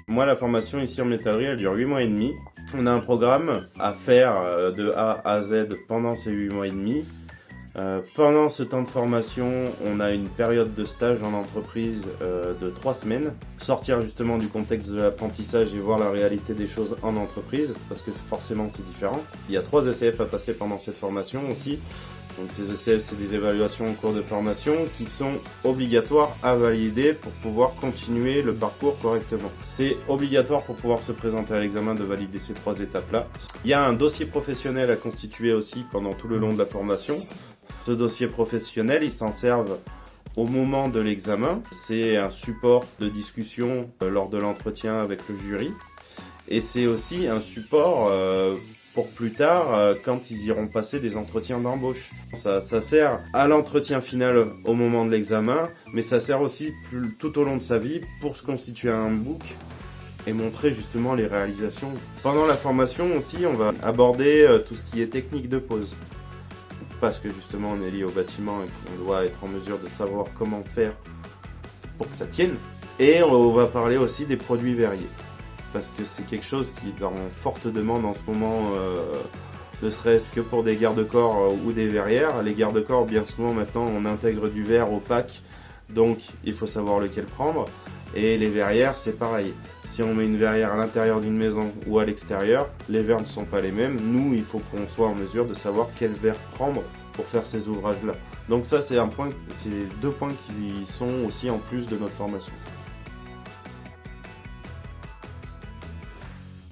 Moi, la formation ici en métallerie, elle dure 8 mois et demi. On a un programme à faire de A à Z pendant ces 8 mois et demi. Pendant ce temps de formation, on a une période de stage en entreprise de 3 semaines. Sortir justement du contexte de l'apprentissage et voir la réalité des choses en entreprise, parce que forcément c'est différent. Il y a 3 ECF à passer pendant cette formation aussi. Donc ces ECF, c'est des évaluations en cours de formation qui sont obligatoires à valider pour pouvoir continuer le parcours correctement. C'est obligatoire pour pouvoir se présenter à l'examen de valider ces 3 étapes-là. Il y a un dossier professionnel à constituer aussi pendant tout le long de la formation. Ce dossier professionnel, ils s'en servent au moment de l'examen. C'est un support de discussion lors de l'entretien avec le jury. Et c'est aussi un support pour plus tard quand ils iront passer des entretiens d'embauche. Ça sert à l'entretien final au moment de l'examen, mais ça sert aussi tout au long de sa vie pour se constituer un book et montrer justement les réalisations. Pendant la formation aussi, on va aborder tout ce qui est technique de pose. Parce que justement on est lié au bâtiment et qu'on doit être en mesure de savoir comment faire pour que ça tienne. Et on va parler aussi des produits verriers. Parce que c'est quelque chose qui est en forte demande en ce moment, ne serait-ce que pour des garde-corps ou des verrières. Les garde-corps, bien souvent maintenant, on intègre du verre opaque, donc il faut savoir lequel prendre. Et les verrières, c'est pareil. Si on met une verrière à l'intérieur d'une maison ou à l'extérieur, les verres ne sont pas les mêmes. Nous, il faut qu'on soit en mesure de savoir quel verre prendre pour faire ces ouvrages-là. Donc ça, c'est 2 points qui sont aussi en plus de notre formation.